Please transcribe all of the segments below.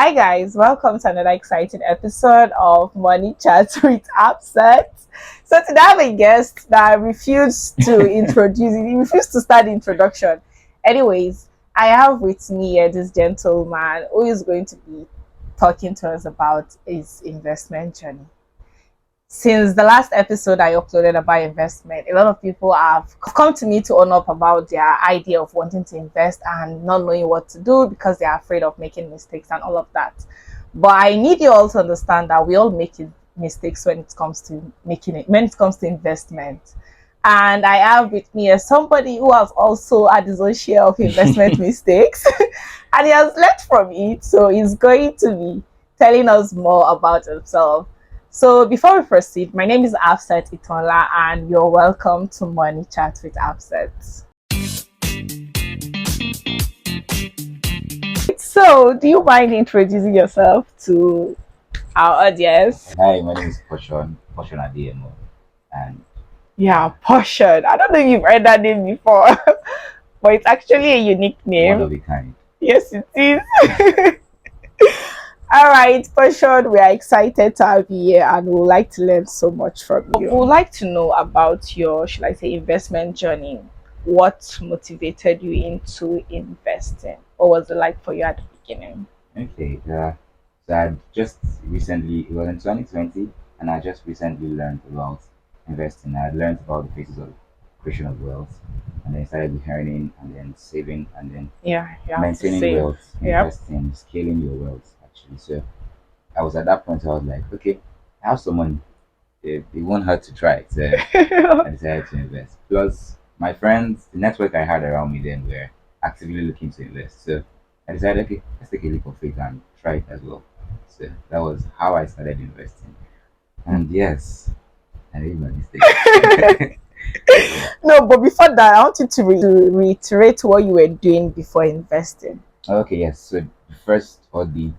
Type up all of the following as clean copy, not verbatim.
Hi guys, welcome to another exciting episode of Money Chat with Hafsat. So today I have a guest that refused to he refused to start the introduction. Anyways, I have with me here this gentleman who is going to be talking to us about his investment journey. Since the last episode I uploaded about investment, a lot of people have come to me to own up about their idea of wanting to invest and not knowing what to do because they are afraid of making mistakes and all of that. But I need you all to understand that we all make mistakes when it comes to when it comes to investment. And I have with me somebody who has also had his own share of investment mistakes and he has learned from it. So he's going to be telling us more about himself. So before we proceed, my name is Hafsat Itola and you're welcome to Money Chat with Hafsat. So do you mind introducing yourself to our audience? Hi, my name is Portion Ademo, and Yeah, Portion. I don't know if you've heard that name before, but it's actually a unique name. one of a kind. Yes, it is. All right, Portion, we are excited to have you here and we would like to learn so much from you. We would like to know about your, should I say, investment journey. What motivated you into investing? What was it like for you at the beginning? Okay, so I just recently, it was in 2020, and I just recently learned about investing. I learned about the phases of creation of wealth, and then started with earning, and then saving, and then Yeah, you have to maintaining save. wealth, Yep. investing, scaling your wealth, actually. So I was at that point, I was like, okay, I have some money. It won't hurt to try it. So I decided to invest. Plus, my friends, the network I had around me then were actively looking to invest. So I decided, okay, let's take a leap of faith and try it as well. So that was how I started investing. And yes, I made my mistake. No, but before that, I want you to reiterate what you were doing before investing. Okay, yes. So the first or the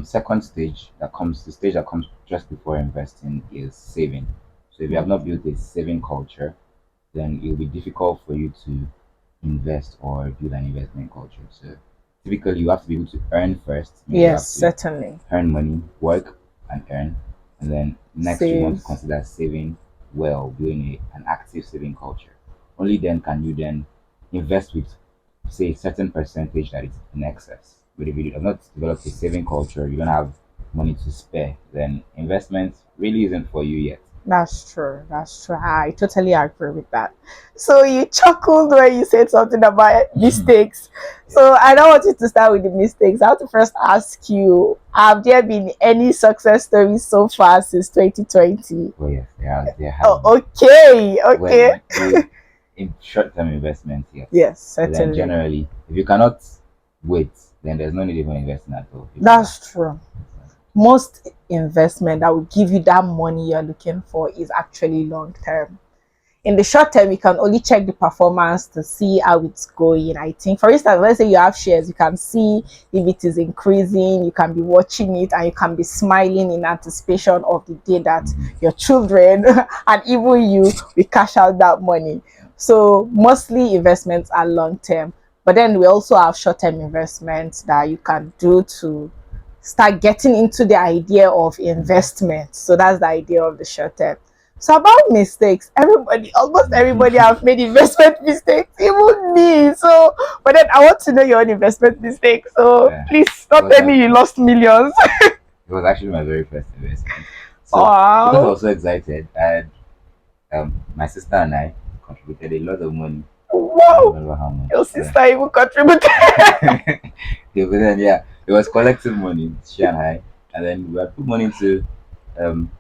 second stage the stage that comes just before investing is saving. So if you have not built a saving culture, then it will be difficult for you to invest or build an investment culture. So typically you have to be able to earn first. Meaning you Yes, have to certainly. earn money, work and earn. And then next you want Save. to consider saving well, building an active saving culture. Only then can you then invest with say a certain percentage that is in excess. But if you have not developed a saving culture, you don't have money to spare, then investment really isn't for you yet. That's true. That's true. I totally agree with that. So you chuckled when you said something about mistakes. So I don't want you to start with the mistakes. I want to first ask you, have there been any success stories so far since 2020? Oh yes, there have Oh, okay. when Okay. in short-term investments, yes. Yes, But then certainly. generally, if you cannot wait, then there's no need even investing at all. That's true. Most investment that will give you that money you're looking for is actually long term. In the short term, you can only check the performance to see how it's going. I think, for instance, let's say you have shares, you can see if it is increasing, you can be watching it, and you can be smiling in anticipation of the day that your children and even you will cash out that money. So, mostly investments are long term, but then we also have short term investments that you can do to start getting into the idea of investment. So, that's the idea of the short term. So about mistakes, almost everybody have made investment mistakes, even me. So, but then I want to know your own investment mistakes. So Yeah. please stop telling me you lost millions. It was actually my very first investment. So because I Wow. was so excited, I had my sister and I contributed a lot of money. I don't Wow. remember how much. Your sister even contributed. Yeah, but then yeah, it was collective money, she and I, and then we had put money into um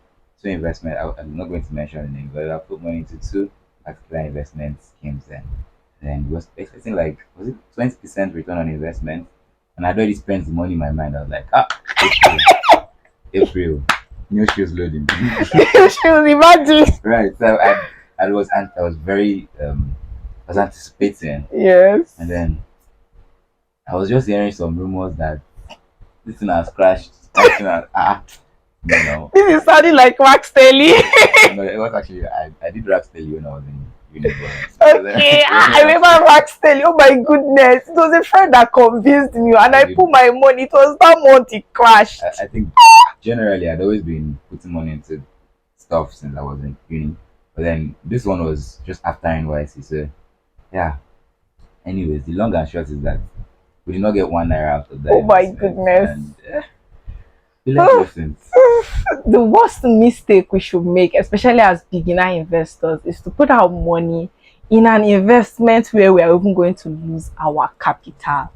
two investment. I'm not going to mention the name, but I put money into two particular investment schemes then. And then we was expecting like was it 20% return on investment? And I'd already spent the money in my mind. I was like, April, new shoes loading. She was imagining. Right. So I was very I was anticipating, Yes. and then I was just hearing some rumors that this thing has crashed. That thing has, no, This is sounding like wax daily. no, it was actually I did rap steady when I was in Unibonds. So Okay, I remember Max telling, oh my goodness, it was a friend that convinced me and I I did. put my money. It was that month it crashed. I think generally I'd always been putting money into stuff since I was in uni. But then this one was just after NYC. So yeah. Anyways, the long and short is that we did not get 1 naira out of that Oh my investment, goodness. and we learned lessons. The worst mistake we should make, especially as beginner investors, is to put our money in an investment where we are even going to lose our capital.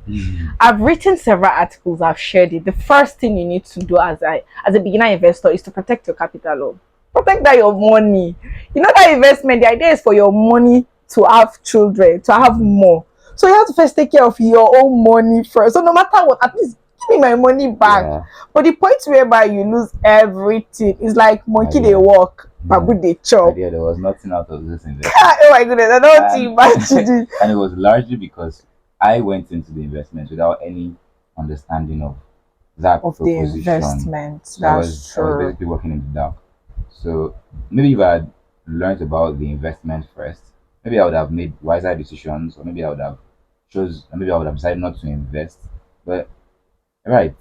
I've written several articles, I've shared it. The first thing you need to do as a beginner investor is to protect your capital. Protect that your money. You know that investment, the idea is for your money to have children, to have more. So you have to first take care of your own money first. So no matter what, at least give me my money back. Yeah, But the point whereby you lose everything is like my monkey they dear. walk, Yeah, babu they my chop. dear, there was nothing out of this investment, Oh my goodness, I don't and imagine it. and it was largely because I went into the investment without any understanding of that Of the proposition. investment. So That's I was true. basically working in the dark. So maybe if I had learned about the investment first, maybe I would have made wiser decisions, or maybe maybe I would have decided not to invest. But right,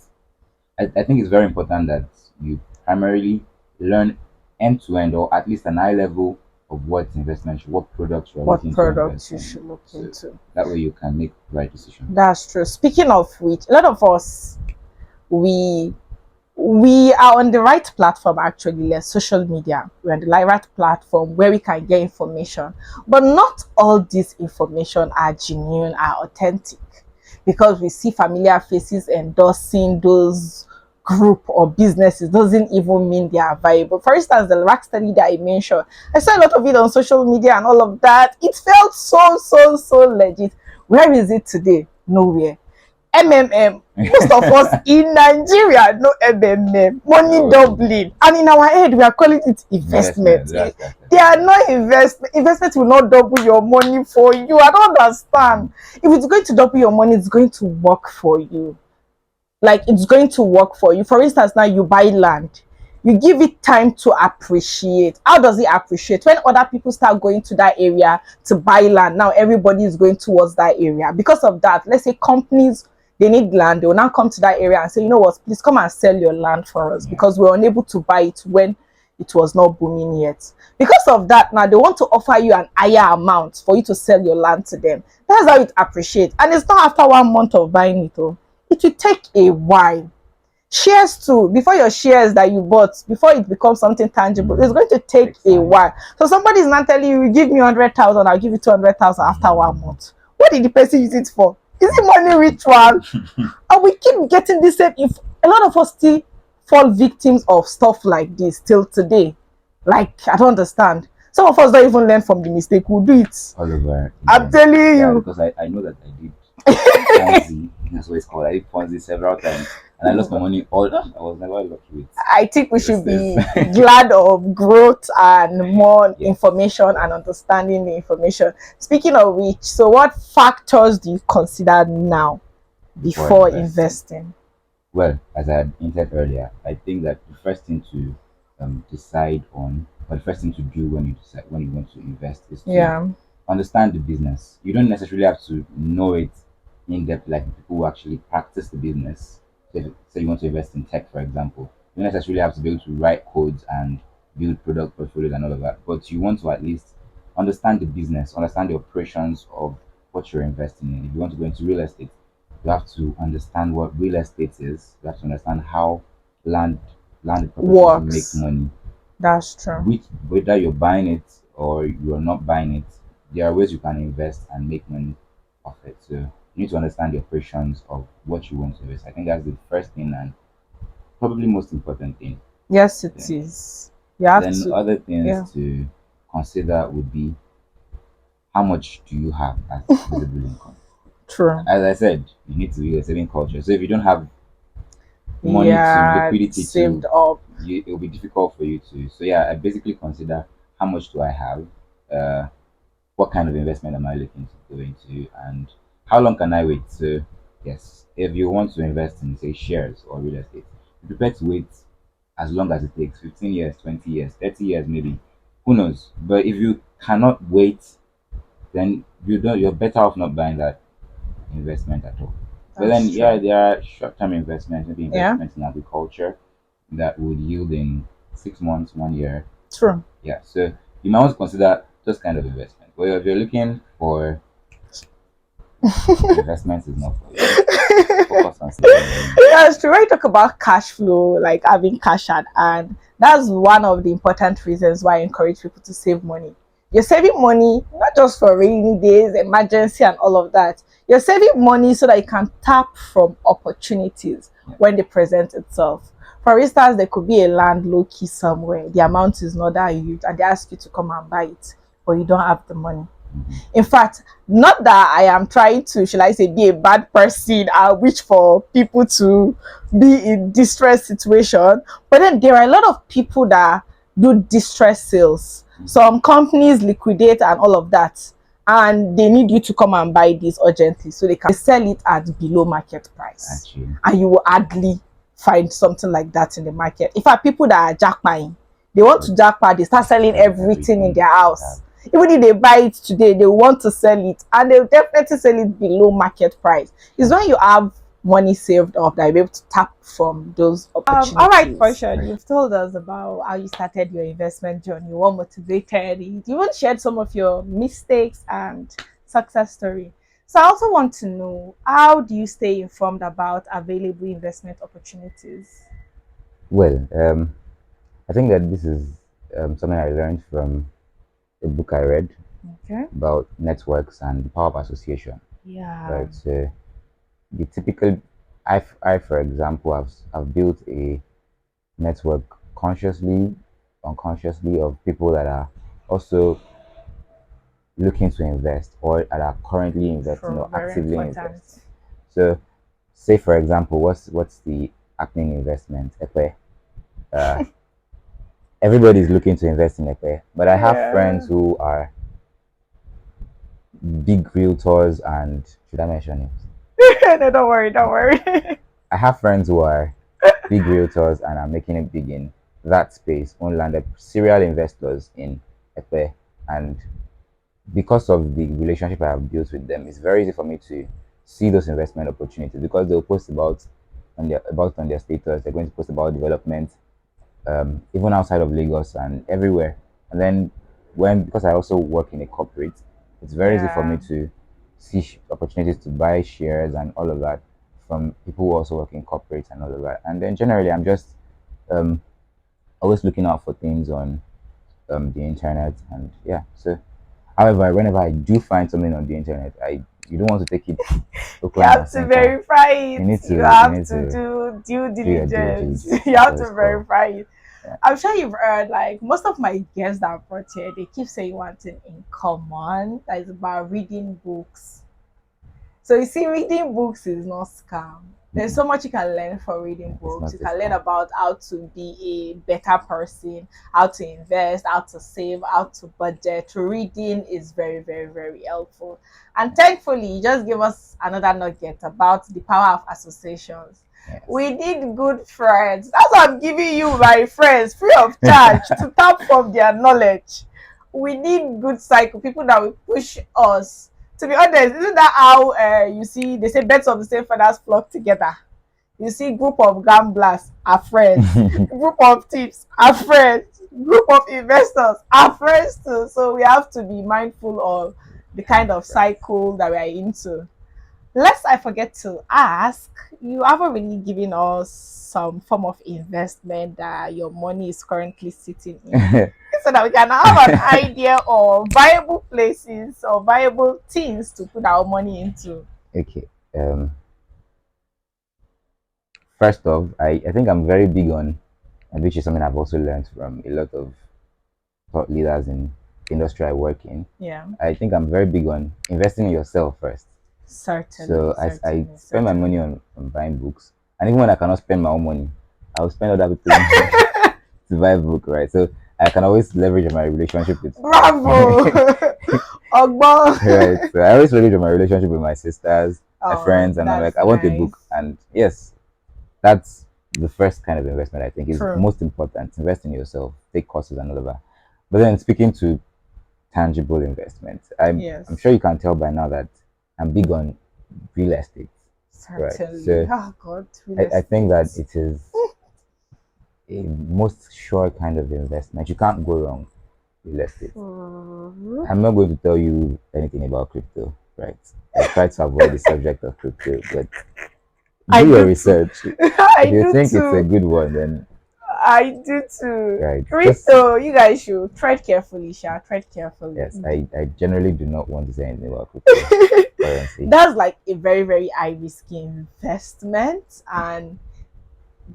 I think it's very important that you primarily learn end to end, or at least an high level of what products you are What looking to products invest you in. should look So into. that way you can make right decisions. That's true. Speaking of which, a lot of us we we are on the right platform actually, like social media. We're on the right platform where we can get information. But not all this information are genuine, are authentic. Because we see familiar faces endorsing those group or businesses doesn't even mean they are viable. For instance, the rack study that I mentioned, I saw a lot of it on social media and all of that. It felt so legit. Where is it today? Nowhere. MMM. Most of us in Nigeria know MMM, money So doubling, and in our head we are calling it investment, investment. that's They are not investment. Investment will not double your money for you. I don't understand. If it's going to double your money, it's going to work for you. Like it's going to work for you. For instance, now you buy land, you give it time to appreciate. How does it appreciate? When other people start going to that area to buy land, now everybody is going towards that area. Because of that, let's say companies, they need land, they will now come to that area and say, you know what, please come and sell your land for us yeah, because we're unable to buy it when it was not booming yet. Because of that, now they want to offer you an higher amount for you to sell your land to them. That's how it appreciates. And it's not after 1 month of buying it. Oh, it will take a while. Shares too, before your shares that you bought, before it becomes something tangible, it's going to take takes a time. while. So somebody is not telling you, give me 100,000, I'll give you 200,000 after 1 month. What did the person use it for? Is it money ritual? And we keep getting this same. If a lot of us still fall victims of stuff like this till today, like I don't understand. Some of us don't even learn from the mistake. We'll do it. All over I'm again. telling Yeah, you. because I know that I did Ponzi. That's what it's called. I did Ponzi several times, and I lost my money all. I was never lucky with I think we should this. be glad of growth and more Yes. information and understanding the information. Speaking of which, so what factors do you consider now Before before investing. investing? Well, as I had hinted earlier, I think that the first thing to decide on, or the first thing to do when you decide when you want to invest, is to Yeah, understand the business. You don't necessarily have to know it in depth, like people who actually practice the business. So if, say you want to invest in tech, for example, you don't necessarily have to be able to write codes and build product portfolios and all of that. But you want to at least understand the business, understand the operations of what you're investing in. If you want to go into real estate, you have to understand what real estate is. You have to understand how land land properties make works. money, That's true. which whether you're buying it or you're not buying it, there are ways you can invest and make money off it. So you need to understand the operations of what you want to invest. I think that's the first thing and probably most important thing. Yes, it Yeah. is. You have Then to. other things Yeah, to consider would be how much do you have as visible income. true. As I said, you need to be a saving culture. So if you don't have money to Yeah, liquidity to saved up. it will be difficult for you to. So yeah, I basically consider how much do I have, uh, what kind of investment am I looking to go into, and how long can I wait? So yes, if you want to invest in say shares or real estate, be prepared to wait as long as it takes 15 years, 20 years, 30 years maybe, who knows. But if you cannot wait then you're better off not buying that investment at all. But That's then yeah, true. there are short-term investments, maybe Yeah, investments in agriculture that would yield in 6 months, 1 year. true. Yeah, so you might want to consider those kind of investments. But if you're looking for investments, is not for you. Focus on saving your money. That's true. When you talk about cash flow, like having cash at hand, that's one of the important reasons why I encourage people to save money. You're saving money not just for rainy days, emergency, and all of that. You're saving money so that you can tap from opportunities Yeah. when they present itself. For instance, there could be a land low key somewhere. The amount is not that huge, and they ask you to come and buy it, but you don't have the money. Mhm. In fact, not that I am trying to, shall I say, be a bad person. I wish for people to be in distress situation, but then there are a lot of people that do distress sales. Some companies liquidate and all of that, and they need you to come and buy this urgently so they can sell it at below market price, Actually, and you will hardly find something like that in the market. In fact, people that are jackpying, they want to jackpot, they start selling selling everything in everything their they have. house. Even if they buy it today, they want to sell it, and they'll definitely sell it below market price. It's when you have money saved up that you'll be able to tap from those opportunities. All right, for sure. Right. You've told us about how you started your investment journey, what motivated you. You even shared some of your mistakes and success story. So I also want to know, how do you stay informed about available investment opportunities? Well, I think that this is something I learned from a book I read Okay. about networks and the power of association. Yeah. Right. So the typical, I for example, have built a network consciously, unconsciously of people that are also looking to invest or that are currently investing For or very actively important. investing. So, say for example, what's the happening investment? Epe. Uh, everybody is looking to invest in Epe, but I have friends Yeah. who are big realtors and should I mention it? No, don't worry, don't worry. I have friends who are big realtors and are making it big in that space, own landed serial investors in Epe. And because of the relationship I have built with them, it's very easy for me to see those investment opportunities because they'll post about on their status. They're going to post about development, even outside of Lagos and everywhere. And then when because I also work in a corporate, it's very easy for me Yeah. to see opportunities to buy shares and all of that from people who also work in corporates and all of that. And then generally, I'm just um, always looking out for things on the internet and yeah. So, however, whenever I do find something on the internet, I you don't want to take it You open and have to center. verify it. You You have need to to do due do your due diligence. diligence. You That's have what to it's called. verify it. Yeah. I'm sure you've heard, like, most of my guests that I've brought here, they keep saying one thing in common, that is about reading books. So you see, reading books is not scam. There's Mm-mm. so much you can learn from Yeah, reading it's books. not You a can learn scam. about how to be a better person, how to invest, how to save, how to budget. Reading is very, very, very helpful. And thankfully, you just give us another nugget about the power of associations. Yes. We need good friends. That's why I'm giving you my friends free of charge to tap from their knowledge. We need good cycle, people that will push us. To be honest, isn't that how you see they say birds of the same feathers flock together? You see group of gamblers are friends, group of thieves are friends, group of investors are friends too. So we have to be mindful of the kind Kind of of friends. cycle that we are into. Lest I forget to ask, you haven't really given us some form of investment that your money is currently sitting in, so that we can have an idea of viable places or viable things to put our money into. Okay. Um, First off, I think I'm very big on, and which is something I've also learned from a lot of thought leaders in the industry I work in. Yeah, I think I'm very big on investing in yourself first. certainly, So I certainly, spend my money certainly. on buying books, and even when I cannot spend my own money, I'll spend other people's money to buy a book, right? So I can always leverage on my relationship with my Bravo! Ogbo! right. So I always leverage on my relationship with my sisters, my Oh, friends, and I'm that's like, I want a nice. book, and yes, that's the first kind of investment I think is True. most important. Invest in yourself, take courses and all of that. But then speaking to tangible investments. I'm Yes. sure you can tell by now that I'm big on real estate, right? Certainly. So Oh God, real I think that estate. it is a most sure kind of investment. You can't go wrong with real estate. Mhm. I'm not going to tell you anything about crypto, right? I try to avoid the subject of crypto, but I do your do too. research. If I you do think it's a too. good one, then I do too. right. Just Crypto, you guys should tread carefully, Sha. Tread carefully. yes, I generally do not want to say anything about cryptocurrency. That's like a very, very high risky investment. And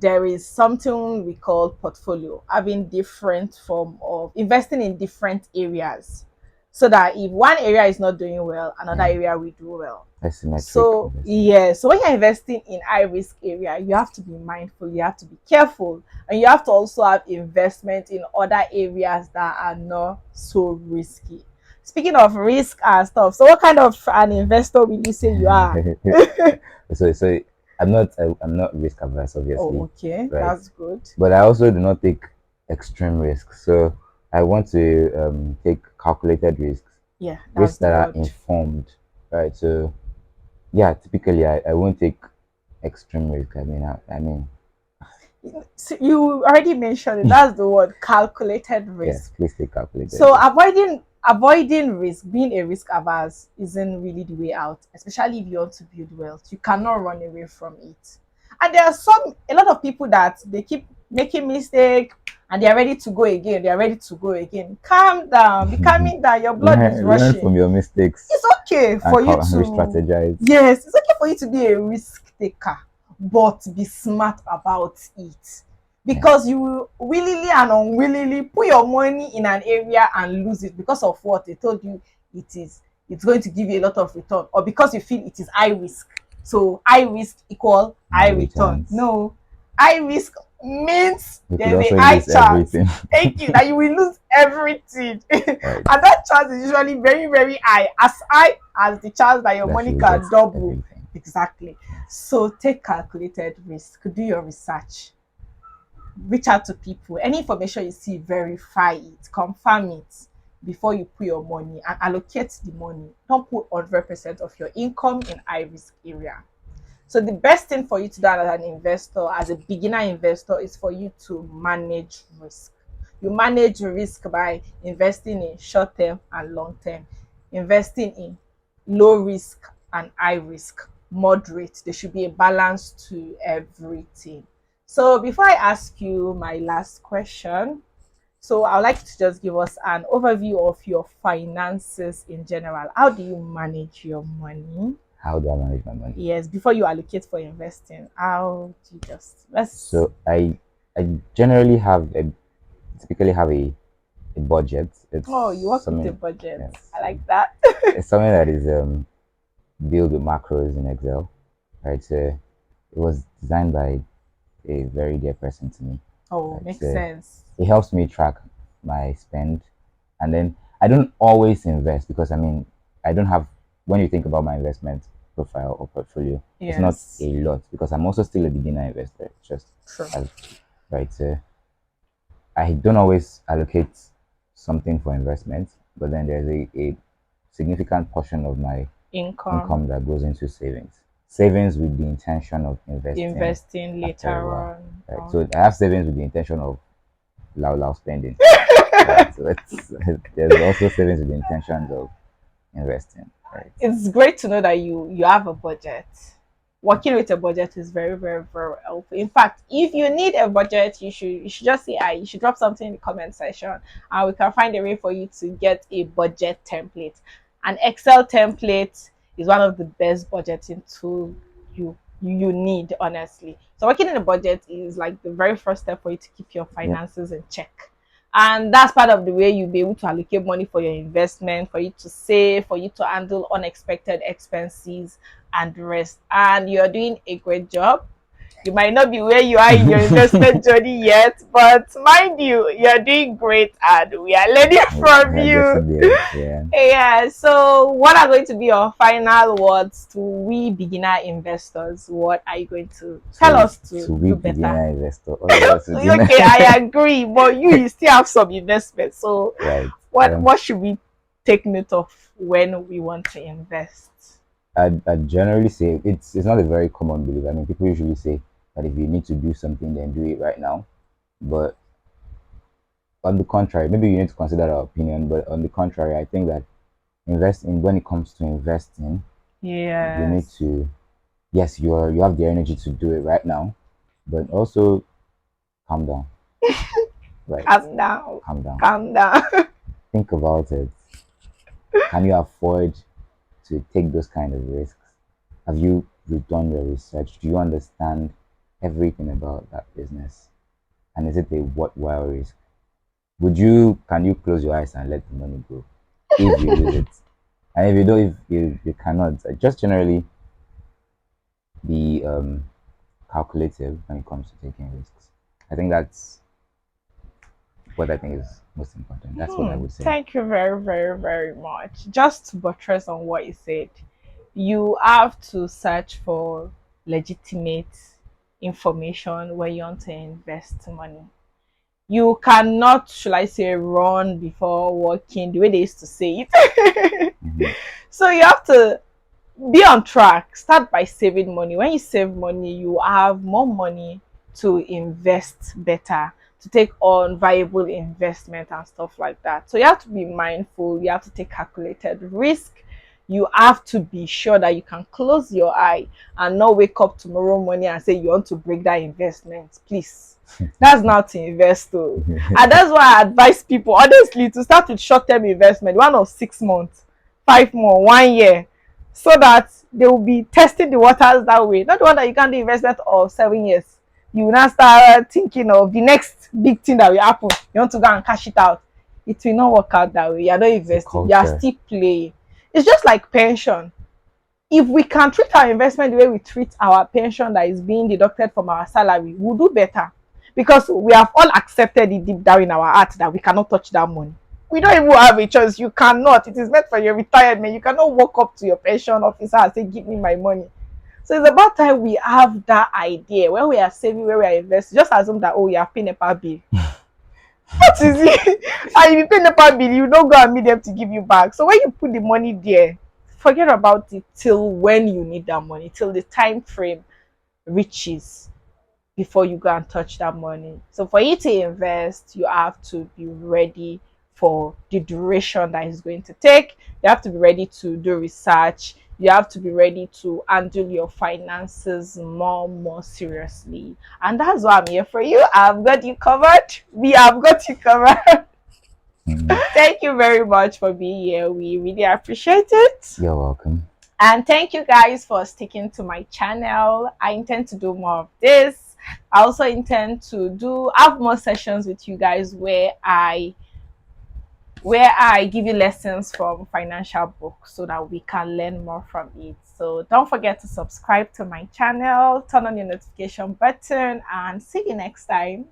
there is something we call portfolio, having different form of investing in different areas. So that if one area is not doing well, another Yeah, area will do well. asymmetric So investment. yeah, so when you're investing in high risk area, you have to be mindful, you have to be careful, and you have to also have investment in other areas that are not so risky. Speaking of risk and stuff, so what kind of an investor will you say you are? So I'm not risk averse, Oh, obviously, okay, right? that's good. But I also do not take extreme risks. So I want to take calculated risks, Yeah, risks that's the that are word. informed, right? So yeah, typically I won't take extreme risk. I mean, So you already mentioned it. That's the word, calculated yes, risk. please take calculated So risk. avoiding risk, being a risk averse, isn't really the way out, especially if you want to build wealth. You cannot run away from it. And there are a lot of people that they keep making mistake and they are ready to go again. They are ready to go again. Calm down, be calming down. Your blood is Learn rushing. from your mistakes It's okay and for you to, re-strategize. yes, it's okay for you to be a risk taker, but be smart about it, Yeah. because you will willingly and unwillingly put your money in an area and lose it because of what they told you it is it's going to give you a lot of return, or because you feel it is high risk. So high risk equal high High return? returns. No, high risk means You could there's a also high lose chance, everything. thank you, that you will lose everything. And Right. that chance is usually very, very high as the chance that your That money you will get can double. everything. Exactly. Yes. So take calculated risk, do your research, reach out to people. Any information you see, verify it, confirm it before you put your money, and allocate the money. Don't put 100% of your income in high risk area. So the best thing for you to do as an investor, as a beginner investor, is for you to manage risk. You manage risk by investing in short term and long term, investing in low risk and high risk, moderate. There should be a balance to everything. So before I ask you my last question, so I would like you to just give us an overview of your finances in general. How do you manage your money? How do I manage my money? Yes, before you allocate for investing, how do you just let's So I generally typically have a budget. It's oh, you work with a something budget. yes. I like that. It's something that is built with macros in Excel. Right. So it was designed by a very dear person to me. Oh, Right. makes So sense. it helps me track my spend, and then I don't always invest because I don't have, when you think about my investment profile or portfolio, it's not Yes, a lot because I'm also still a beginner investor. Just true. as right. So I don't always allocate something for investment, but then there's a significant portion of my Income, income that goes into savings. Savings with the intention of investing investing after a later while. on. Right. Oh. So I have savings with the intention of low spending. Right. So it's there's also savings with the intentions of investing. Right. It's great to know that you have a budget. Working with a budget is very, very, very helpful. In fact, if you need a budget, you should just say, you should drop something in the comment section, and we can find a way for you to get a budget template. An Excel template is one of the best budgeting tool you need, honestly. So working in a budget is like the very first step for you to keep your Yep. finances in check. And that's part of the way you'll be able to allocate money for your investment, for you to save, for you to handle unexpected expenses and the rest. And you're doing a great job. You might not be where you are in your investment journey yet, but mind you, you're doing great and we are learning from We're you. getting there. Yeah. Yeah, so what are going to be your final words to we beginner investors? What are you going to tell To us to to we do better? beginner investor, all of us to do Okay, I agree, but you still have some investment. So right. what should we? take note of when we want to invest? I'd generally say it's not a very common belief. I mean, people usually say that if you need to do something, then do it right now. But on the contrary, maybe you need to consider our opinion. But on the contrary, I think that investing, when it comes to investing, you need Yes. to, yes, you have the energy to do it right now, but also calm down, right? Calm down. Calm down. Calm down. Think about it. Can you afford to take those kind of risks? Have you done your research? Do you understand everything about that business? And is it a worthwhile risk? Can you close your eyes and let the money go if you lose it? And if you don't, if you cannot, just generally be calculative when it comes to taking risks. I think that's what I think is most important. That's what I would say. Thank you very, very, very much. Just to buttress on what you said, you have to search for legitimate information when you want to invest money. You cannot, shall I say, run before walking, the way they used to say it. Hmm. So you have to be on track. Start by saving money. When you save money, you have more money to invest better, to take on viable investment and stuff like that. So you have to be mindful. You have to take calculated risk. You have to be sure that you can close your eye and not wake up tomorrow morning and say you want to break that investment. Please. That's not to invest though. And that's why I advise people honestly to start with short-term investment, 1 or 6 months, 5 more, 1 year, so that they will be testing the waters that way. Not the one that you can do investment of 7 years. You will now start thinking of the next big thing that will happen. You want to go and cash it out. It will not work out that way. You're not It's a investing. You are culture. still playing. It's just like pension. If we can treat our investment the way we treat our pension that is being deducted from our salary, we'll do better. Because we have all accepted it deep down in our heart that we cannot touch that money. We don't even have a choice. You cannot. It is meant for your retirement. You cannot walk up to your pension officer and say, give me my money. So it's about time we have that idea when we are saving, when we are investing. Just assume that, oh, you have paid NEPA bill. What is it? And if you pay NEPA bill, you don't go and meet them to give you back. So when you put the money there, forget about it till when you need that money, till the time frame reaches before you go and touch that money. So for you to invest, you have to be ready for the duration that it's going to take. You have to be ready to do research. You have to be ready to handle your finances more seriously. And that's why I'm here for you. I've got you covered. We have got you covered. Mhm. Thank you very much for being here. We really appreciate it. You're welcome. And thank you guys for sticking to my channel. I intend to do more of this. I also intend to have more sessions with you guys where I give you lessons from financial books so that we can learn more from it. So don't forget to subscribe to my channel, turn on your notification button, and see you next time.